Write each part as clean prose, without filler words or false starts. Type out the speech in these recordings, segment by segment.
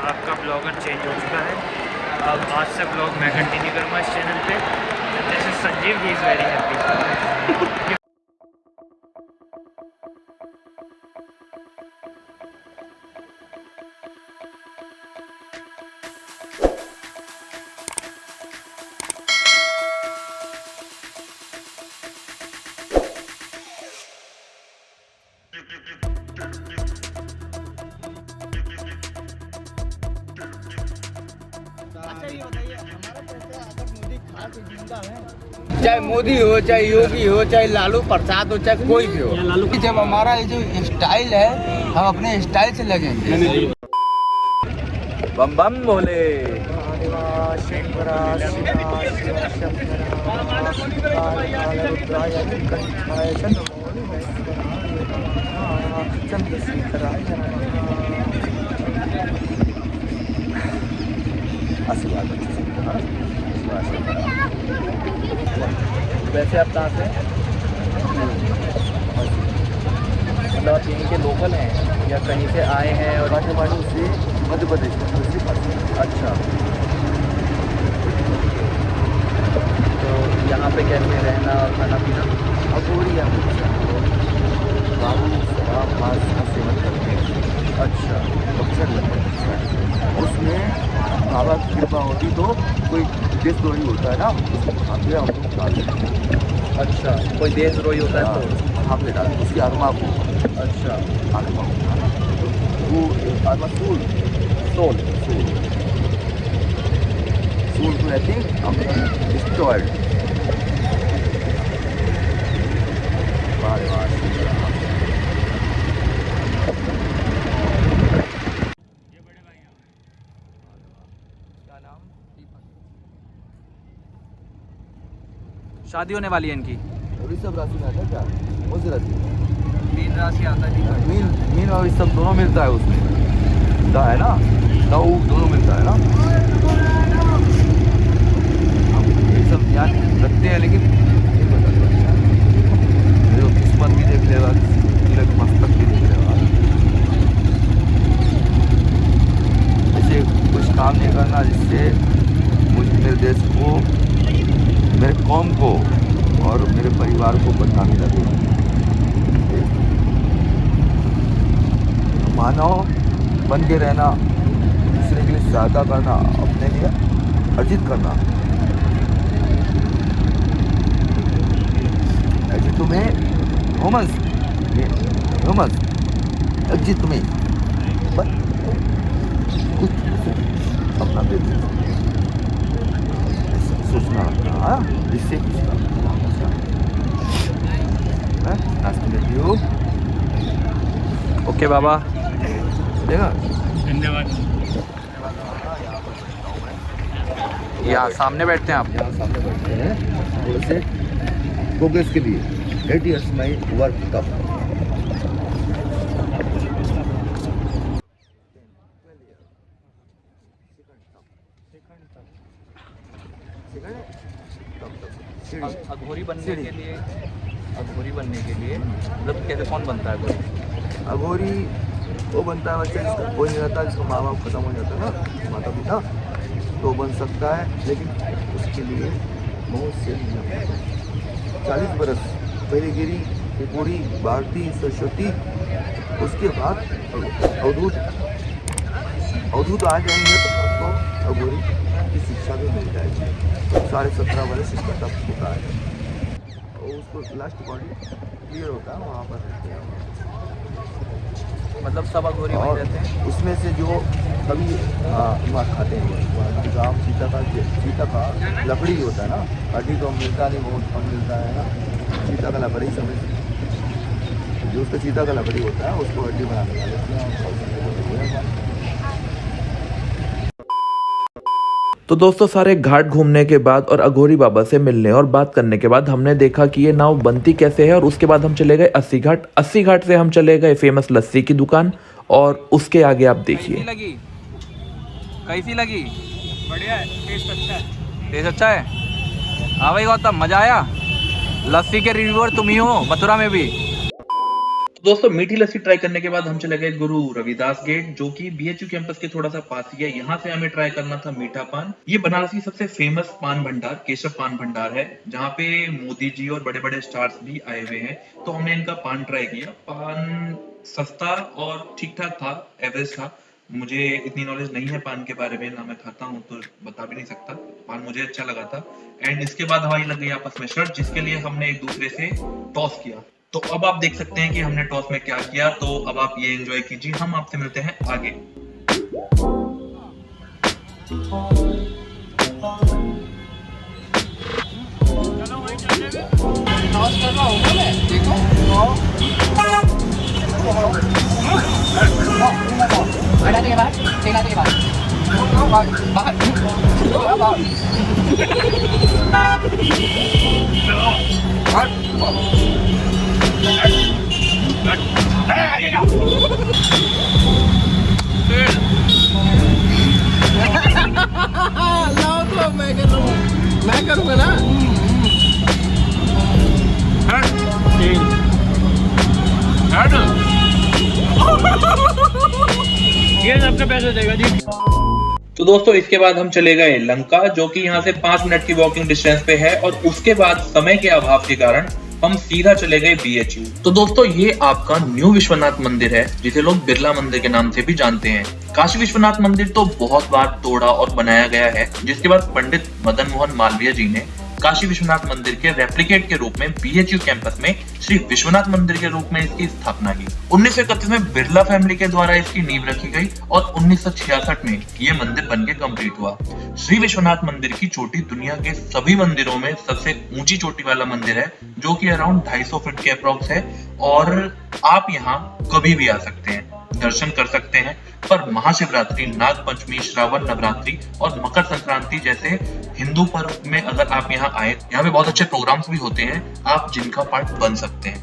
आपका blogger change हो चुका है। अब आज से ब्लॉग मैं कंटिन्यू करूँगा इस चैनल पे। जैसे Sanjeev he is very happy. चाहे मोदी हो, चाहे योगी हो, चाहे लालू प्रसाद हो, चाहे कोई भी हो, जब हमारा ये जो स्टाइल है, हम अपने स्टाइल से लगेंगे। बम बम बोले। वैसे आप कहाँ से मतलब आप यहीं के लोकल हैं या कहीं से आए हैं? और काठमांडू से मध्य प्रदेश में। अच्छा, तो यहाँ पे कैसे रहना और खाना पीना? अघोरी बाबू शराब मांस का सेवन करते हैं। अच्छा, अक्सर लगता है उसमें बाबा की कृपा होती तो कोई देशद्रोही होता है ना, हम लोग डाल देते। अच्छा, कोई देशद्रोही होता है तो हम ले डालते उसकी आत्मा को। अच्छा, आत्मा वो आत्मा सोल सोल सोल सोल को आई थिंक हमने डिस्ट्रॉयड। शादी होने वाली है इनकी। वृषभ राशि में आता है क्या? कौन सी राशि? मीन राशि आता है। मीन और वृषभ दोनों मिलता है उसमें, दा है ना, दाऊ दोनों मिलता है ना। हम ये सब ध्यान रखते हैं लेकिन नहीं पता। मेरे किस्मत भी देख लेगा, तिलक मस्तक भी देख लेगा। ऐसे कुछ काम नहीं करना जिससे मेरे देश को, मेरे कौम को और मेरे परिवार को बदनामी लगे। मानव बन के रहना, दूसरे के लिए सहायता करना, अपने लिए अर्जित करना। ऐसे तुम्हें ह्यूमंस अर्जित तुम्हें बस कुछ अपना दे सोचना रखना, जिससे ओके बाबा, देखा धन्यवाद। यहाँ सामने बैठते हैं आप? यहाँ सामने बैठते हैं वैसे प्रोग्रेस के लिए 8 years माई वर्क टफ। अघोरी बनने के लिए मतलब कैसे कौन बनता है अघोरी? अघोरी वो बनता है बच्चा जिसका कोई नहीं रहता, जिसका माँ बाप खत्म हो जाता है ना, माता पिता, तो बन सकता है। लेकिन उसके लिए बहुत से 40 बरस पहले गिरी त्रिपुरी भारती सरस्वती, उसके बाद अवधूत आ जाएंगे तो अघोरी की शिक्षा भी मिल जाएगी। 17.5 वर्ष इसका तब होता है और उसको लास्ट बॉडी क्लियर होता है, वहाँ पर रहते हैं। मतलब सब अघोरी बन जाते हैं उसमें से जो कभी वहाँ खाते हैं राम सीता का लकड़ी होता है ना, हड्डी तो मिलता नहीं, बहुत कम मिलता है ना। सीता का लकड़ी समझ, जो उसका सीता का लकड़ी होता है उसको हड्डी बनाने वाले। तो दोस्तों सारे घाट घूमने के बाद और अघोरी बाबा से मिलने और बात करने के बाद हमने देखा कि ये नाव बनती कैसे है, और उसके बाद हम चले गए 80 घाट। 80 घाट से हम चले गए फेमस लस्सी की दुकान, और उसके आगे आप देखिए। कैसी लगी? बढ़िया है, टेस्ट अच्छा है। टेस्ट अच्छा है? हाँ भाई गौतम, मजा आया? लस्सी के रिव्यूअर तुम ही हो मथुरा में भी। दोस्तों मीठी लस्सी ट्राई करने के बाद हम चले गए गुरु रविदास गेट, जो कि बीएचयू कैंपस के थोड़ा सा पास ही है। यहाँ से हमें ट्राई करना था मीठा पान। ये बनारस की सबसे फेमस पान भंडार केशव पान भंडार है, जहाँ पे मोदी जी और बड़े बड़े स्टार्स भी आए हुए हैं। तो हमने इनका पान ट्राई किया। पान सस्ता और ठीक ठाक था, एवरेज था। मुझे इतनी नॉलेज नहीं है पान के बारे में, ना मैं खाता हूँ तो बता भी नहीं सकता। पान मुझे अच्छा लगा था। एंड इसके बाद हमारी लग गई आपस में शर्त, जिसके लिए हमने एक दूसरे से टॉस किया। तो अब आप देख सकते हैं कि हमने टॉस में क्या किया। तो अब आप ये एंजॉय कीजिए, हम आपसे मिलते हैं आगे। मैं करूँगा ना। ये सबके पैसे देगा जी। तो दोस्तों इसके बाद हम चले गए लंका, जो कि यहाँ से 5 मिनट की वॉकिंग डिस्टेंस पे है। और उसके बाद समय के अभाव के कारण हम सीधा चले गए बीएचयू। तो दोस्तों ये आपका न्यू विश्वनाथ मंदिर है, जिसे लोग बिरला मंदिर के नाम से भी जानते हैं। काशी विश्वनाथ मंदिर तो बहुत बार तोड़ा और बनाया गया है, जिसके बाद पंडित मदन मोहन मालवीय जी ने काशी विश्वनाथ मंदिर के रेप्लिकेट के रूप में बीएचयू कैंपस में श्री विश्वनाथ मंदिर के रूप में इसकी स्थापना की। 1931 में बिरला फैमिली के द्वारा इसकी नींव रखी गई और 1966 में ये मंदिर बनके कंप्लीट हुआ। श्री विश्वनाथ मंदिर की चोटी दुनिया के सभी मंदिरों में सबसे ऊंची चोटी वाला मंदिर है, जो कि अराउंड 250 फीट के अप्रॉक्स है। और आप यहाँ कभी भी आ सकते हैं, दर्शन कर सकते हैं। पर महाशिवरात्रि, नाग पंचमी, श्रावण नवरात्रि और मकर संक्रांति जैसे हिंदू पर्व में अगर आप यहाँ आए, यहाँ पे बहुत अच्छे प्रोग्राम्स भी होते हैं, आप जिनका पार्ट बन सकते हैं।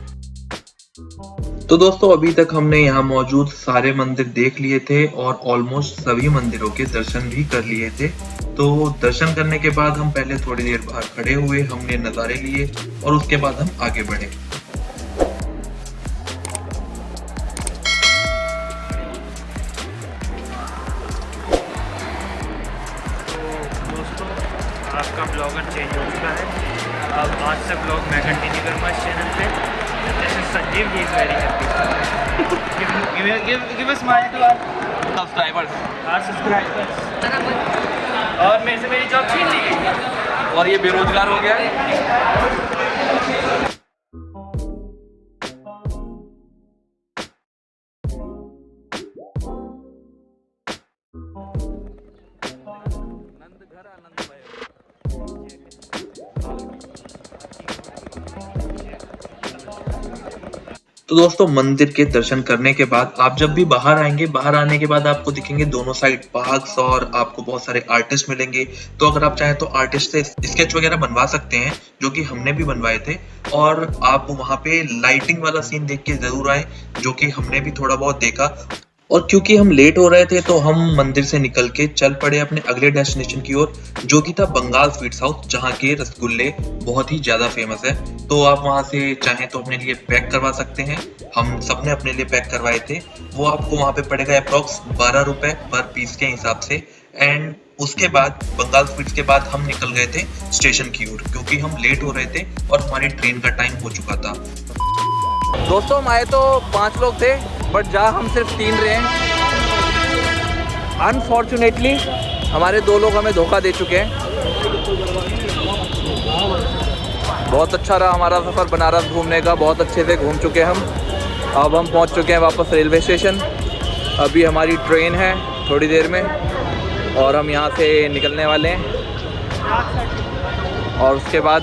तो दोस्तों अभी तक हमने यहाँ मौजूद सारे मंदिर देख लिए थे और ऑलमोस्ट सभी मंदिरों के दर्शन भी कर लिए थे। तो दर्शन करने के बाद हम पहले थोड़ी देर बाहर खड़े हुए, हमने नजारे लिए और उसके बाद हम आगे बढ़े। आपका ब्लॉगर चेंज हो चुका है। अब आज से ब्लॉग मैं कंटिन्यू करूँगा इस चैनल पे। जैसे Sanjeev ji is very happy. Give a smile to our subscribers. और मेरे से मेरी जॉब छीन ली गई और ये बेरोजगार हो गया है। तो दोस्तों मंदिर के दर्शन करने के बाद आप जब भी बाहर आएंगे, बाहर आने के बाद आपको दिखेंगे दोनों साइड पार्क्स और आपको बहुत सारे आर्टिस्ट मिलेंगे। तो अगर आप चाहें तो आर्टिस्ट से स्केच वगैरह बनवा सकते हैं, जो कि हमने भी बनवाए थे। और आप वहाँ पे लाइटिंग वाला सीन देख के जरूर आए, जो कि हमने भी थोड़ा बहुत देखा। और क्योंकि हम लेट हो रहे थे तो हम मंदिर से निकल के चल पड़े अपने अगले डेस्टिनेशन की ओर, जो कि था बंगाल स्वीट्स हाउस, जहाँ के रसगुल्ले बहुत ही ज्यादा फेमस है। तो आप वहाँ से चाहें तो अपने लिए पैक करवा सकते हैं। हम सबने अपने लिए पैक करवाए थे। वो आपको वहाँ पे पड़ेगा अप्रॉक्स 12 रुपए पर पीस के हिसाब से। एंड उसके बाद बंगाल स्वीट्स के बाद हम निकल गए थे स्टेशन की ओर, क्योंकि हम लेट हो रहे थे और हमारी ट्रेन का टाइम हो चुका था। दोस्तों हम आए तो 5 लोग थे, बट जा हम सिर्फ 3 रहे हैं। अनफॉर्चुनेटली हमारे 2 लोग हमें धोखा दे चुके हैं। बहुत अच्छा रहा हमारा सफ़र बनारस घूमने का, बहुत अच्छे से घूम चुके हम। अब हम पहुंच चुके हैं वापस रेलवे स्टेशन। अभी हमारी ट्रेन है थोड़ी देर में और हम यहाँ से निकलने वाले हैं। और उसके बाद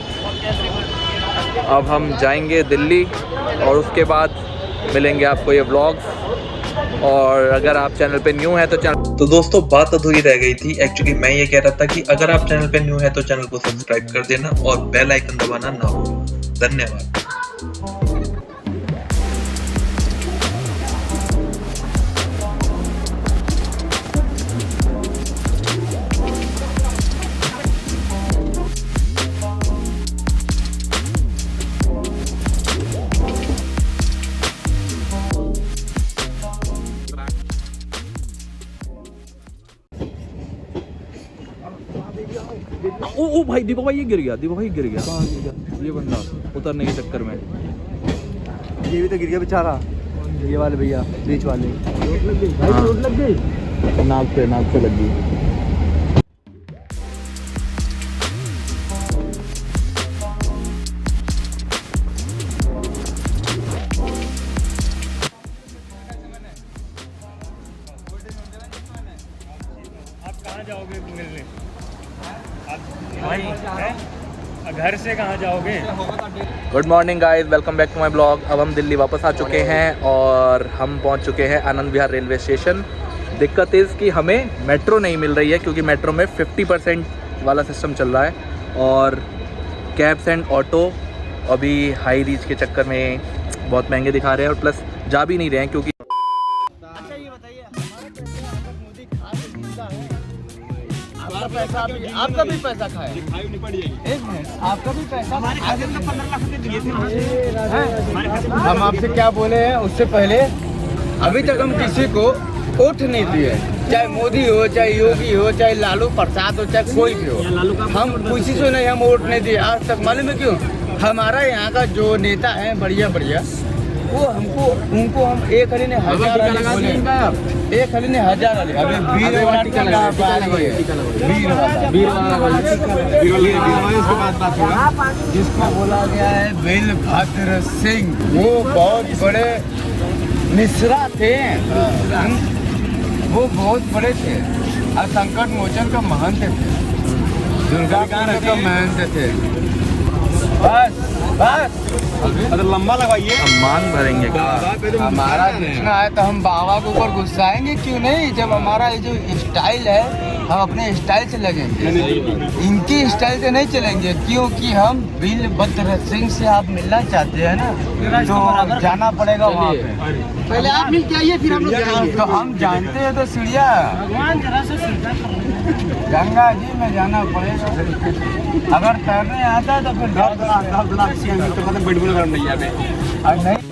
अब हम जाएंगे दिल्ली और उसके बाद मिलेंगे आपको ये व्लॉग्स। और अगर आप चैनल पे न्यू हैं तो चैनल, तो दोस्तों बात अधूरी रह गई थी। एक्चुअली मैं ये कह रहा था कि अगर आप चैनल पे न्यू है तो चैनल को सब्सक्राइब कर देना और बेल आइकन दबाना ना भूलना। धन्यवाद। ओ भाई दीपक भाई ये गिर गया, दीपक भाई गिर गया। ये बंदा उतरने के चक्कर में ये भी तो गिर गया बेचारा, ये वाले भैया बीच वाले। चोट लग गई, नाक पे लग गई। आप कहाँ जाओगे मिलने? आप वहीं हैं? घर से कहाँ जाओगे? Good morning guys, welcome back to my blog. अब हम दिल्ली वापस आ चुके हैं और हम पहुंच चुके हैं आनंद विहार रेलवे स्टेशन। दिक्कत इज़ कि हमें मेट्रो नहीं मिल रही है क्योंकि मेट्रो में 50% वाला सिस्टम चल रहा है और कैब्स एंड ऑटो अभी हाई रीच के चक्कर में बहुत महंगे दिखा रहे हैं और प्लस जा भी नहीं रहे हैं क्योंकि अच्छा ये बताइए, हमारे पैसे अगर मोदी खा के जिंदा है, आपका पैसा आपका भी पैसा खाए, एक मिनट, आपका भी पैसा हमारे खाते में 15 लाख रुपए दिए थे। हम आपसे क्या बोले हैं उससे पहले, अभी तक हम किसी को वोट नहीं दिए, चाहे मोदी हो, चाहे योगी हो, चाहे लालू प्रसाद हो, चाहे कोई भी हो, हम किसी से नहीं हम वोट नहीं दिए आज तक। मालूम है क्यों? हमारा यहाँ का जो नेता है बढ़िया बढ़िया, वो हमको उनको हम एक हली ने 1000 बोले, एक हली ने 1000 अभी वीर जिसको बोला गया है वीरभद्र सिंह, वो बहुत बड़े मिश्रा थे, वो बहुत बड़े थे और संकट मोचन का महंत थे, दुर्गा का महंत थे। बस अगर लंबा लगवाइए हम मांग भरेंगे का हमारा जितना है तो हम बाबा के ऊपर गुस्साएंगे क्यों नहीं? जब हमारा ये जो स्टाइल है हम अपने स्टाइल से लगेंगे, इनकी स्टाइल से नहीं चलेंगे क्योंकि हम वीरभद्र सिंह से आप मिलना चाहते हैं ना, तो जाना पड़ेगा वहाँ पे। पहले आप मिल के आइए फिर हम लोग, तो हम जानते हैं तो सीढ़िया भगवान जरा से गंगा जी में जाना पड़ेगा। अगर तैरने आता है तो फिर नहीं